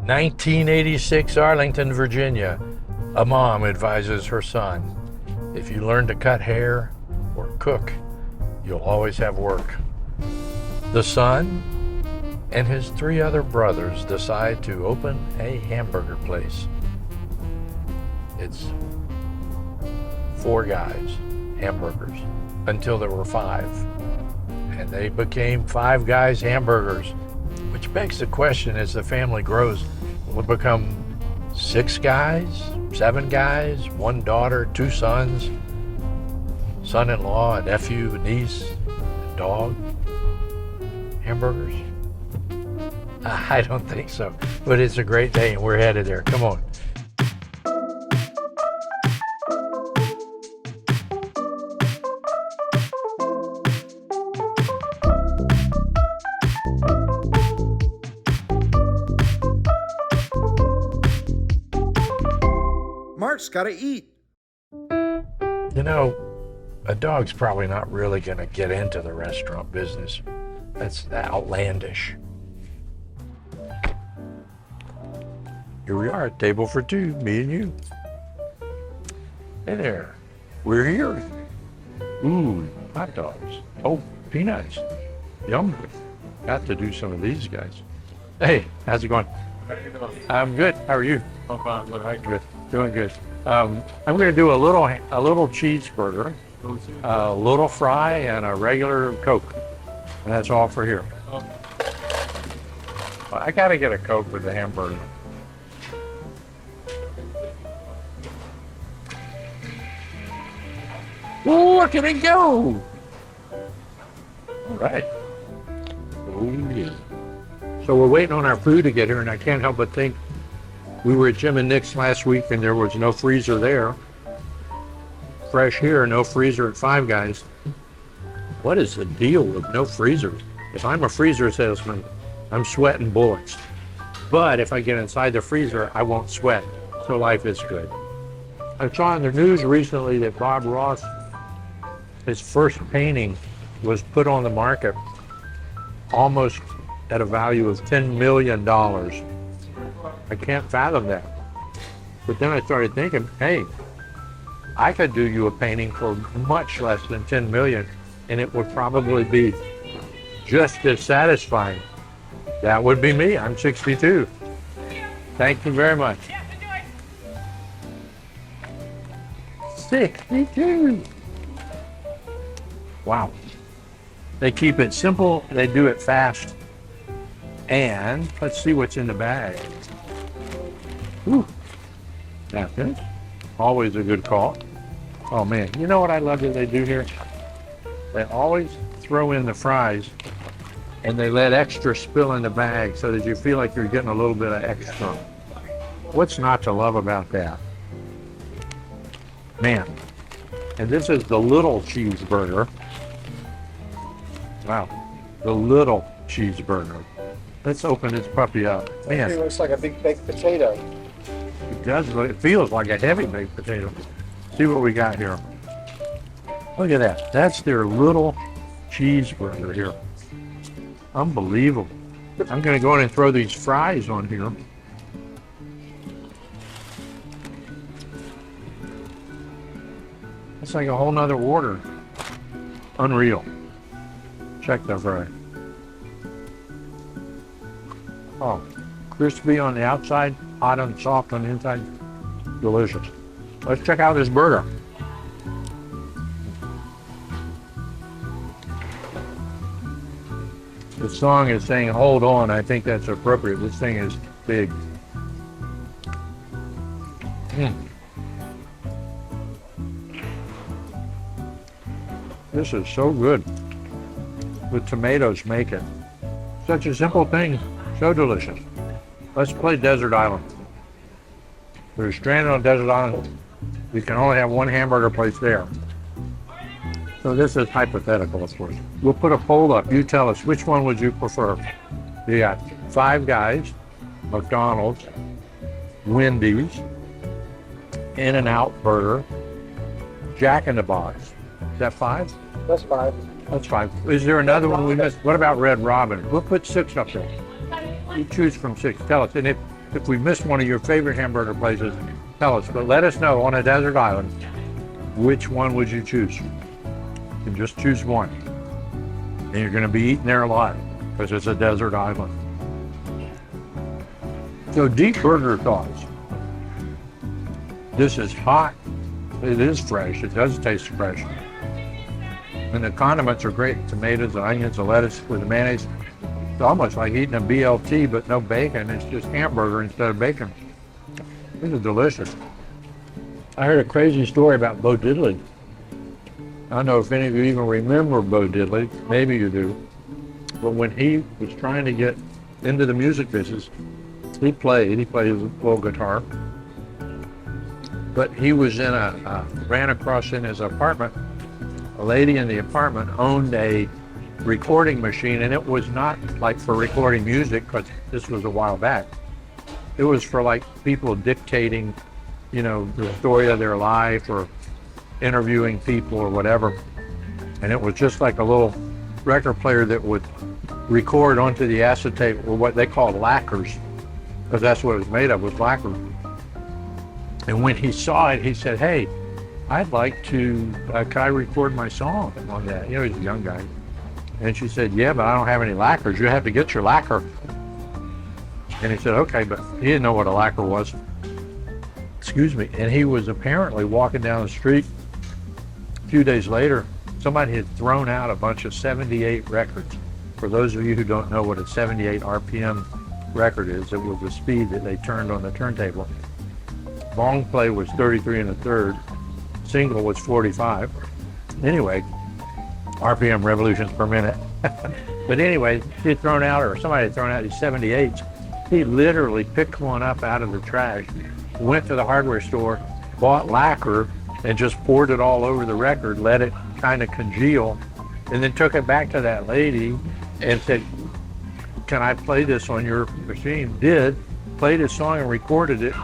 1986, Arlington, Virginia. A mom advises her son, if you learn to cut hair or cook, you'll always have work. The son and his 3 other brothers decide to open a hamburger place. It's 4 guys, hamburgers, until there were 5. And they became 5 guys hamburgers, which begs the question, as the family grows, will it become 6 guys, 7 guys, 1 daughter, 2 sons, son-in-law, a nephew, a niece, a dog, hamburgers? I don't think so, but it's a great day and we're headed there. Come on. Mark's gotta eat. You know, a dog's probably not really going to get into the restaurant business. That's outlandish. Here we are, table for 2, me and you. Hey there, we're here. Ooh, hot dogs. Oh, peanuts. Yum. Got to do some of these guys. Hey, how's it going? How you doing? I'm good. How are you? I'm fine. What are you Good. Doing good. I'm going to do a little cheeseburger, a little fry, and a regular Coke. And that's all for here. Oh. I got to get a Coke with the hamburger. Look at it go! All right. Oh, yeah. So we're waiting on our food to get here, and I can't help but think we were at Jim and Nick's last week, and there was no freezer there. Fresh here, no freezer at Five Guys. What is the deal with no freezer? If I'm a freezer salesman, I'm sweating bullets. But if I get inside the freezer, I won't sweat. So life is good. I saw in the news recently that Bob Ross, his first painting was put on the market almost at a value of $10 million. I can't fathom that. But then I started thinking, hey, I could do you a painting for much less than 10 million and it would probably be just as satisfying. That would be me. I'm 62. Thank you very much. 62. Wow. They keep it simple, they do it fast. And let's see what's in the bag. Ooh, napkins. Always a good call. Oh man, you know what I love that they do here? They always throw in the fries and they let extra spill in the bag so that you feel like you're getting a little bit of extra. What's not to love about that? Man, and this is the little cheeseburger. Wow, the little cheeseburger. Let's open this puppy up. Man, It looks like a big baked potato. it does look, it feels like a heavy baked potato. See what we got here. Look at that. That's their little cheeseburger here. Unbelievable. I'm gonna go in and throw these fries on here. It's like a whole nother order. Unreal. Check that fry. Oh, crispy on the outside, hot and soft on the inside. Delicious. Let's check out this burger. The song is saying, hold on. I think that's appropriate. This thing is big. This is so good. The tomatoes make it. Such a simple thing, so delicious. Let's play Desert Island. We're stranded on Desert Island. We can only have one hamburger place there. So this is hypothetical, of course. We'll put a poll up. You tell us, which one would you prefer? You got Five Guys, McDonald's, Wendy's, In-N-Out Burger, Jack in the Box. Is that 5? That's 5. That's 5. Is there another one we missed? What about Red Robin? We'll put 6 up there. You choose from 6. Tell us. And if we missed one of your favorite hamburger places, tell us. But let us know on a desert island, which one would you choose? You can just choose one. And you're going to be eating there alive because it's a desert island. So deep burger thoughts. This is hot. It is fresh. It does taste fresh. And the condiments are great. Tomatoes, the onions, the lettuce with the mayonnaise. It's almost like eating a BLT, but no bacon. It's just hamburger instead of bacon. This is delicious. I heard a crazy story about Bo Diddley. I don't know if any of you even remember Bo Diddley. Maybe you do. But when he was trying to get into the music business, he played his little guitar. But he was ran across in his apartment. A lady in the apartment owned a recording machine, and it was not like for recording music, because this was a while back. It was for like people dictating, the story of their life or interviewing people or whatever. And it was just like a little record player that would record onto the acetate, or what they call lacquers, because that's what it was made of, was lacquer. And when he saw it, he said, "Hey, I'd like to, can I record my song on that?" He's a young guy. And she said, "Yeah, but I don't have any lacquers. You have to get your lacquer." And he said, "Okay," but he didn't know what a lacquer was. Excuse me. And he was apparently walking down the street. A few days later, somebody had thrown out a bunch of 78 records. For those of you who don't know what a 78 RPM record is, it was the speed that they turned on the turntable. Long play was 33 1/3. Single was 45. Anyway, RPM revolutions per minute. But anyway, he had thrown out, or somebody had thrown out these 78s. He literally picked one up out of the trash, went to the hardware store, bought lacquer, and just poured it all over the record, let it kind of congeal, and then took it back to that lady and said, "Can I play this on your machine?" Did, played his song and recorded it,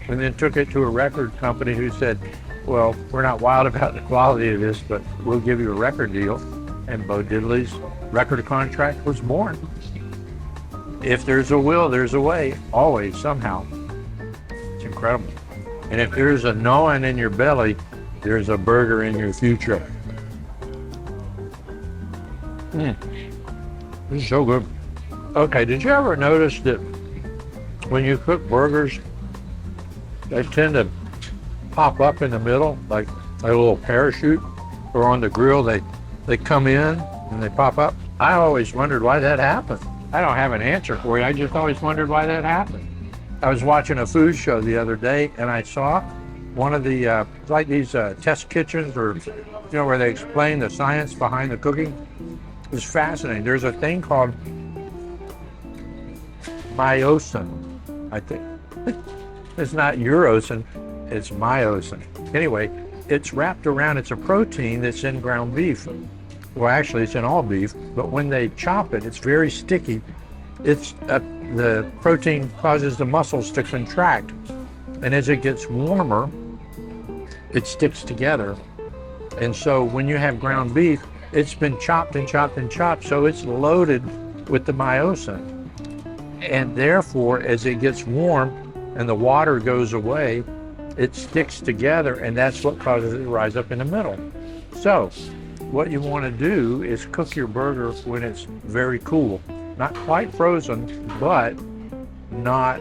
and then took it to a record company who said, "Well, we're not wild about the quality of this, but we'll give you a record deal." And Bo Diddley's record contract was born. If there's a will, there's a way, always, somehow. It's incredible. And if there's a gnawing in your belly, there's a burger in your future. This is so good. Okay, did you ever notice that when you cook burgers, they tend to pop up in the middle, like a little parachute, or on the grill, they come in and they pop up? I always wondered why that happened. I don't have an answer for you. I just always wondered why that happened. I was watching a food show the other day, and I saw one of the, like these test kitchens, or, where they explain the science behind the cooking. It was fascinating. There's a thing called myosin, I think. It's not urosin, it's myosin. Anyway, it's wrapped around, it's a protein that's in ground beef. Well, actually, it's in all beef, but when they chop it, it's very sticky. It's the protein causes the muscles to contract, and as it gets warmer, it sticks together. And so when you have ground beef, it's been chopped and chopped and chopped, so it's loaded with the myosin. And therefore, as it gets warm and the water goes away, it sticks together, and that's what causes it to rise up in the middle. So what you want to do is cook your burger when it's very cool. Not quite frozen, but not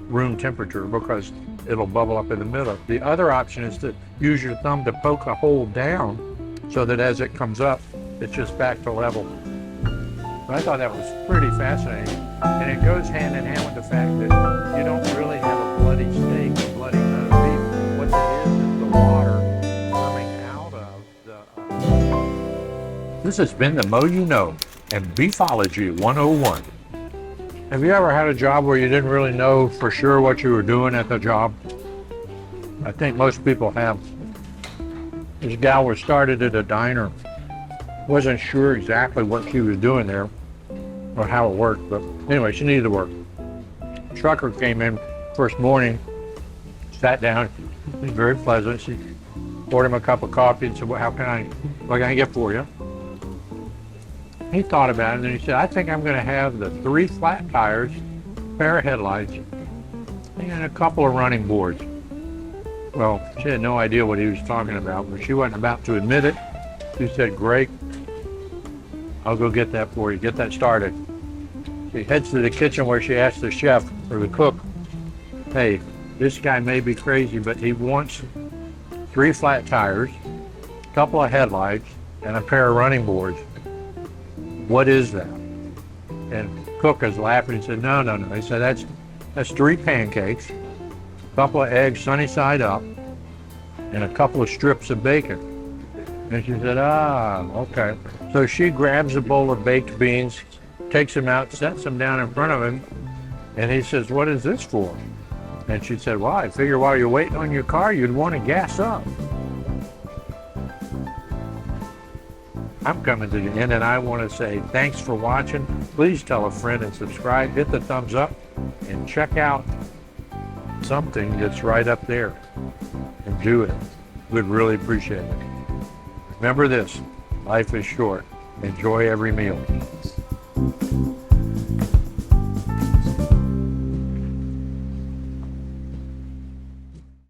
room temperature, because it'll bubble up in the middle. The other option is to use your thumb to poke a hole down so that as it comes up, it's just back to level. But I thought that was pretty fascinating. And it goes hand in hand with the fact that you don't really have a bloody steak, a bloody cut of beef. What that is the water coming out of the... This has been the Mo You Know and Beefology 101. Have you ever had a job where you didn't really know for sure what you were doing at the job? I think most people have. This gal was started at a diner. Wasn't sure exactly what she was doing there or how it worked, but anyway, she needed to work. Trucker came in first morning, sat down. He was very pleasant. She poured him a cup of coffee and said, "Well, what can I get for you?" He thought about it, and then he said, "I think I'm going to have the 3 flat tires, pair of headlights, and a couple of running boards. Well, she had no idea what he was talking about, but she wasn't about to admit it. She said, "Great, I'll go get that for you. Get that started." She heads to the kitchen where she asks the chef or the cook, "Hey, this guy may be crazy, but he wants 3 flat tires, a couple of headlights, and a pair of running boards. What is that?" And cook is laughing and said, "No, no, no." He said, that's 3 pancakes, a couple of eggs sunny side up, and a couple of strips of bacon. And she said, okay. So she grabs a bowl of baked beans, takes them out, sets them down in front of him, and he says, "What is this for?" And she said, "Well, I figure while you're waiting on your car, you'd want to gas up." I'm coming to the end, and I want to say thanks for watching. Please tell a friend and subscribe. Hit the thumbs up and check out something that's right up there and do it. We'd really appreciate it. Remember this, life is short. Enjoy every meal.